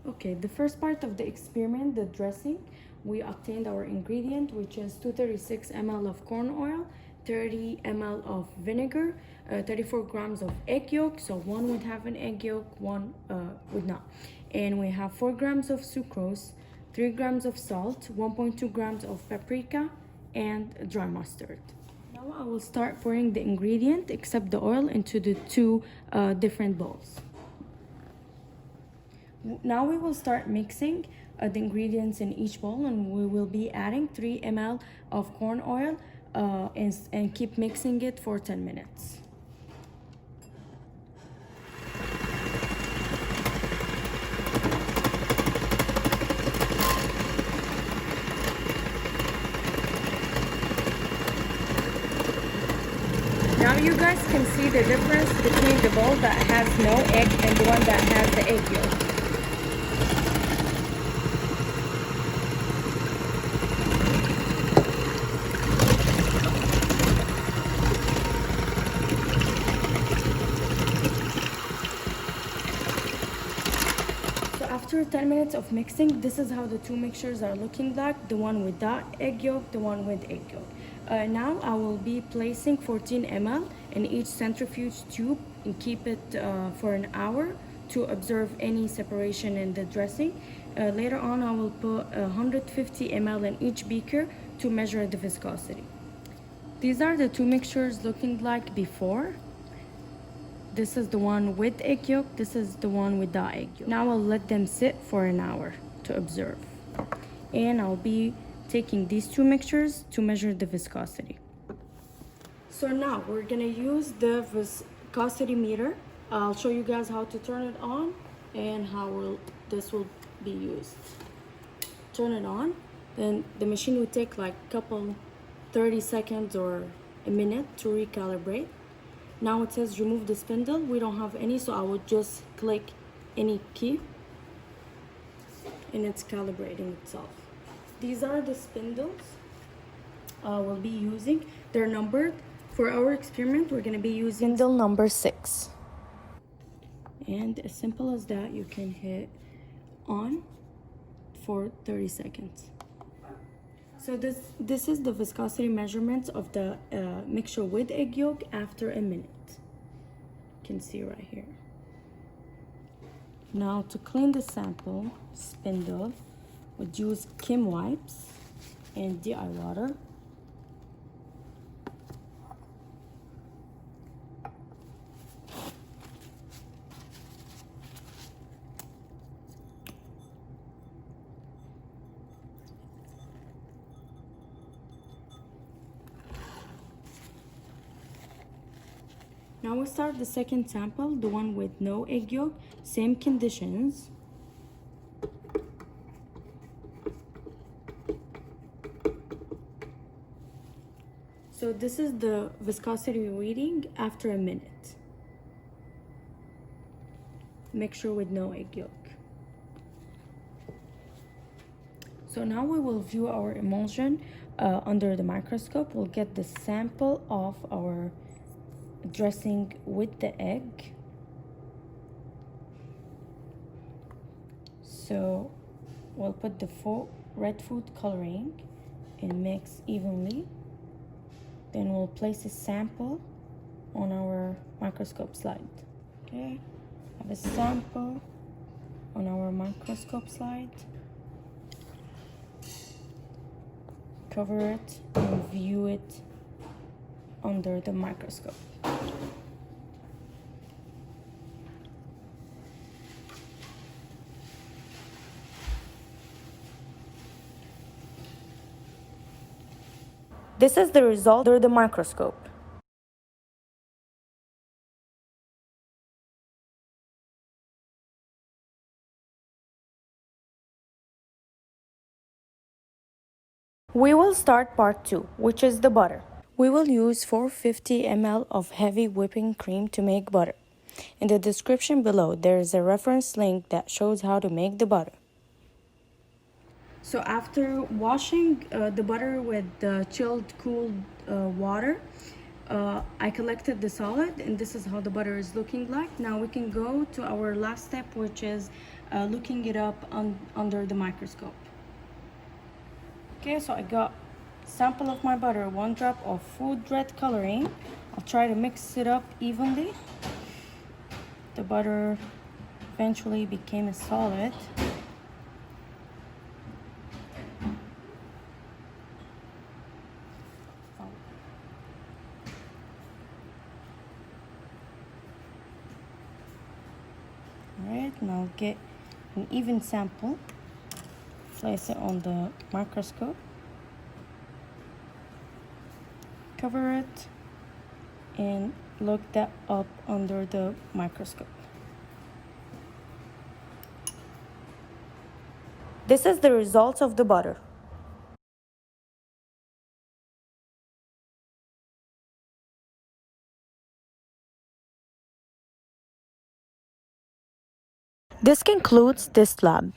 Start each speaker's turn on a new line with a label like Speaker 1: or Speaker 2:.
Speaker 1: Okay, the first part of the experiment, the dressing, we obtained our ingredient, which is 236 ml of corn oil, 30 ml of vinegar, 34 grams of egg yolk, so one would have an egg yolk, one would not. And we have 4 grams of sucrose, 3 grams of salt, 1.2 grams of paprika, and dry mustard. Now I will start pouring the ingredient, except the oil, into the two different bowls. Now we will start mixing the ingredients in each bowl, and we will be adding 3 ml of corn oil and keep mixing it for 10 minutes. Now you guys can see the difference between the bowl that has no egg and the one that has the egg yolk. After 10 minutes of mixing, this is how the two mixtures are looking like, the one without egg yolk, the one with egg yolk. Now I will be placing 14 ml in each centrifuge tube and keep it for an hour to observe any separation in the dressing. Later on, I will put 150 ml in each beaker to measure the viscosity. These are the two mixtures looking like before. This is the one with egg yolk, this is the one without egg yolk. Now I'll let them sit for an hour to observe. And I'll be taking these two mixtures to measure the viscosity. So now we're gonna use the viscosity meter. I'll show you guys how to turn it on and how this will be used. Turn it on, then the machine will take like a couple 30 seconds or a minute to recalibrate. Now it says remove the spindle. We don't have any, so I will just click any key and it's calibrating itself. These are the spindles we'll be using. They're numbered. For our experiment, we're going to be using spindle number 6. And as simple as that, you can hit on for 30 seconds. So this is the viscosity measurements of the mixture with egg yolk after a minute. You can see right here. Now to clean the sample, spindle would use Kim wipes and DI water. Now we'll start the second sample, the one with no egg yolk, same conditions. So this is the viscosity reading after a minute. Mixture with no egg yolk. So now we will view our emulsion under the microscope. We'll get the sample of our dressing with the egg. So we'll put the red food coloring and mix evenly. Then we'll place a sample on our microscope slide. Okay, have a sample on our microscope slide. Cover it and view it under the microscope. This is the result under the microscope. We will start part 2, which is the butter. We will use 450 ml of heavy whipping cream to make butter. In the description below, there is a reference link that shows how to make the butter. So after washing the butter with the chilled, cooled water, I collected the solid, and this is how the butter is looking like. Now we can go to our last step, which is looking it up under the microscope. Okay, so I got sample of my butter, 1 drop of food red coloring. I'll try to mix it up evenly. The butter eventually became a solid. Alright, now get an even sample, place it on the microscope, cover it, and look that up under the microscope. This is the result of the butter. This concludes this lab.